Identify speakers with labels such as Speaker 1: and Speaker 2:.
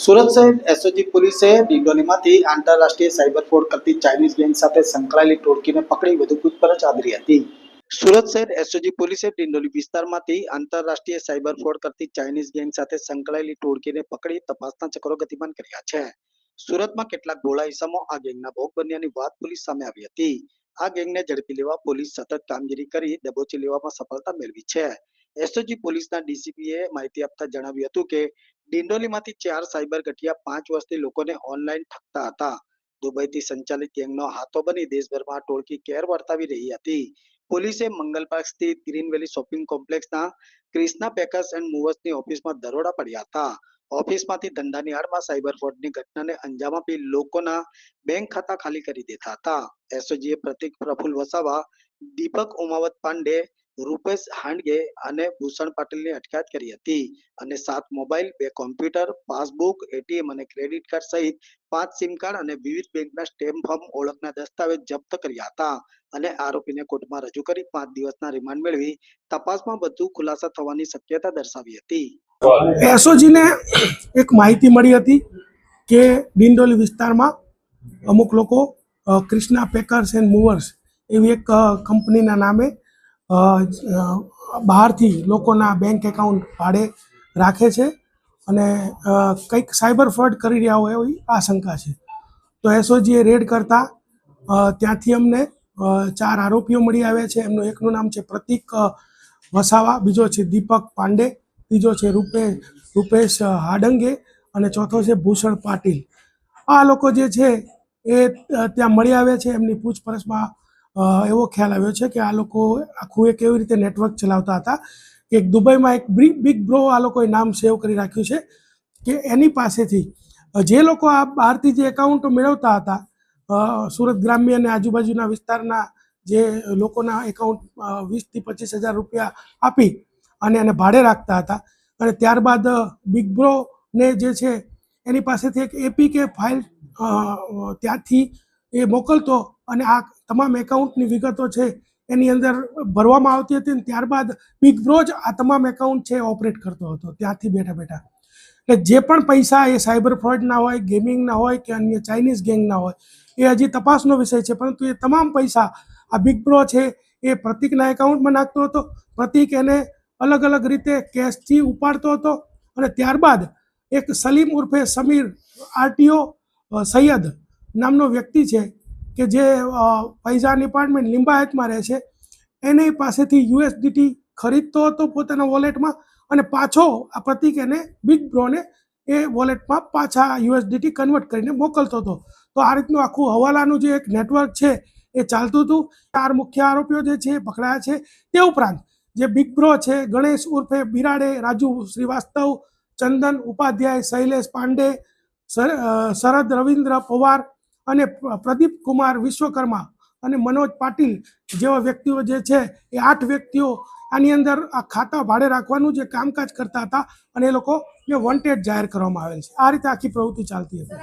Speaker 1: સુરત શહેર એસઓજી પોલીસે ડિંડોલીમાંથી આંતરરાષ્ટ્રીય સાયબર ફ્રોડ કરતી ચાઇનીઝ ગેંગ સાથે સંકળાયેલી ટોળકીને પકડી વધુ પૂછપરછ આદરી હતી। સુરત શહેર એસઓજી પોલીસે ડિંડોલી વિસ્તારમાંથી આંતરરાષ્ટ્રીય સાયબર ફ્રોડ કરતી ચાઇનીઝ ગેંગ સાથે સંકળાયેલી ટોળકીને પકડી તપાસના ચક્રો ગતિમાન કર્યા છે। સુરતમાં કેટલાક ભોળા ઇસમો આ ગેંગના ભોગ બન્યાની વાત પોલીસ સામે આવી હતી। આ ગેંગને ઝડપી લેવા પોલીસ સતત કામગીરી કરી દબોચી લેવામાં સફળતા મેળવી છે। એસઓજી પોલીસના ડીસીપીએ માહિતી આપતા જણાવ્યું હતું કે ડિંડોલીમાંથી 4 સાયબર ગઠિયા 5 વર્ષથી લોકોને ઓનલાઈન ઠગતા હતા। દુબઈથી સંચાલિત ગેંગનો હાથો બની દેશભરમાં ટોળકી કેર વર્તાવી રહી હતી। પોલીસે મંગલ પાર્ક સ્થિત ગ્રીન વેલી શોપિંગ કોમ્પ્લેક્સના ક્રિષ્ના પેકર્સ એન્ડ મૂવર્સની ઓફિસમાં દરોડા પડ્યા હતા। ઓફિસમાંથી ધંધાની આડમાં સાયબર ફ્રોડની ઘટનાને અંજામ આપી લોકોના બેંક ખાતા ખાલી કરી દેતા હતા। એસઓજીએ પ્રતિક પ્રફુલ વસાવા, દીપક ઉમાવત પાંડે, રૂપેશ હાંડગે અને ભૂષણ પાટીલની અટકાયત કરી હતી અને 7 મોબાઈલ, 2 કોમ્પ્યુટર, પાસબુક, એટીએમ અને ક્રેડિટ કાર્ડ સહિત 5 સિમ કાર્ડ અને વિવિધ બેંકના સ્ટેમ્પ ફોર્મ ઓળખના દસ્તાવેજ જપ્ત કર્યા હતા અને આરોપીને કોર્ટમાં રજૂ કરી 5 દિવસના રિમાન્ડ મેળવી તપાસમાં વધુ ખુલાસા થવાની શક્યતા દર્શાવી હતી।
Speaker 2: એસઓજીને એક માહિતી મળી હતી કે ડિંડોલી વિસ્તારમાં અમુક લોકો ક્રિષ્ના પેકર્સ એન્ડ મૂવર્સ એવી એક કંપનીના નામે બહારથી લોકોના બેંક એકાઉન્ટ ભાડે રાખે છે અને કંઈક સાયબર ફ્રોડ કરી રહ્યા હોય એવી આશંકા છે। તો એસઓજીએ રેડ કરતા ત્યાંથી અમને 4 આરોપીઓ મળી આવ્યા છે। એમનું એકનું નામ છે પ્રતિક વસાવા, બીજો છે દીપક પાંડે, ત્રીજો છે રૂપેશ હાડંગે અને ચોથો છે ભૂષણ પાટીલ। આ લોકો જે છે એ ત્યાં મળી આવ્યા છે। એમની પૂછપરછમાં એવો ખ્યાલ આવ્યો છે કે આ લોકો આખું એક એવી રીતે નેટવર્ક ચલાવતા હતા કે દુબઈમાં એક બિગ બ્રો આ લોકોએ નામ સેવ કરી રાખ્યું છે કે એની પાસેથી જે લોકો આ બહારથી જે એકાઉન્ટ મેળવતા હતા, સુરત ગ્રામ્ય અને આજુબાજુના વિસ્તારના જે લોકોના એકાઉન્ટ 20 થી 25 હજાર રૂપિયા આપી અને એને ભાડે રાખતા હતા અને ત્યારબાદ બિગ બ્રોને જે છે એની પાસેથી એક એપીકે ફાઇલ ત્યાંથી એ મોકલતો અને આ તમામ એકાઉન્ટની વિગતો છે એની અંદર ભરવામાં આવતી હતી અને ત્યારબાદ બિગ બ્રો જ આ તમામ એકાઉન્ટ છે ઓપરેટ કરતો હતો ત્યાંથી બેઠા બેઠા। એટલે જે પણ પૈસા એ સાયબર ફ્રોડના હોય, ગેમિંગના હોય કે અન્ય ચાઇનીઝ ગેંગના હોય એ હજી તપાસનો વિષય છે, પરંતુ એ તમામ પૈસા આ બિગ બ્રો છે એ પ્રતિકના એકાઉન્ટમાં નાખતો હતો। પ્રતિક એને અલગ અલગ રીતે કેશથી ઉપાડતો હતો અને ત્યારબાદ એક સલીમ ઉર્ફે સમીર આરટીઓ સૈયદ નામનો વ્યક્તિ છે કે જે ફૈઝાન એપાર્ટમેન્ટ લિંબાયતમાં રહે છે, એની પાસેથી યુએસડીટી ખરીદતો હતો પોતાના વોલેટમાં અને પાછો આ પ્રતિક એને બિગ બ્રોને એ વોલેટમાં પાછા યુએસડીટી કન્વર્ટ કરીને મોકલતો હતો। તો આ રીતનું આખું હવાલાનું જે એક નેટવર્ક છે એ ચાલતું હતું। 4 મુખ્ય આરોપીઓ જે છે પકડાયા છે। તે ઉપરાંત જે બિગ બ્રો છે ગણેશ ઉર્ફે બિરાડે, રાજુ શ્રીવાસ્તવ, ચંદન ઉપાધ્યાય, શૈલેષ પાંડે, શરદ રવિન્દ્ર પવાર અને પ્રદીપ કુમાર વિશ્વકર્મા અને મનોજ પાટીલ જેવા વ્યક્તિઓ જે છે એ 8 વ્યક્તિઓ આની અંદર આ ખાતા ભાડે રાખવાનું જે કામકાજ કરતા હતા અને એ લોકોને વોન્ટેડ જાહેર કરવામાં આવેલ છે। આ રીતે આખી પ્રવૃત્તિ ચાલતી હતી।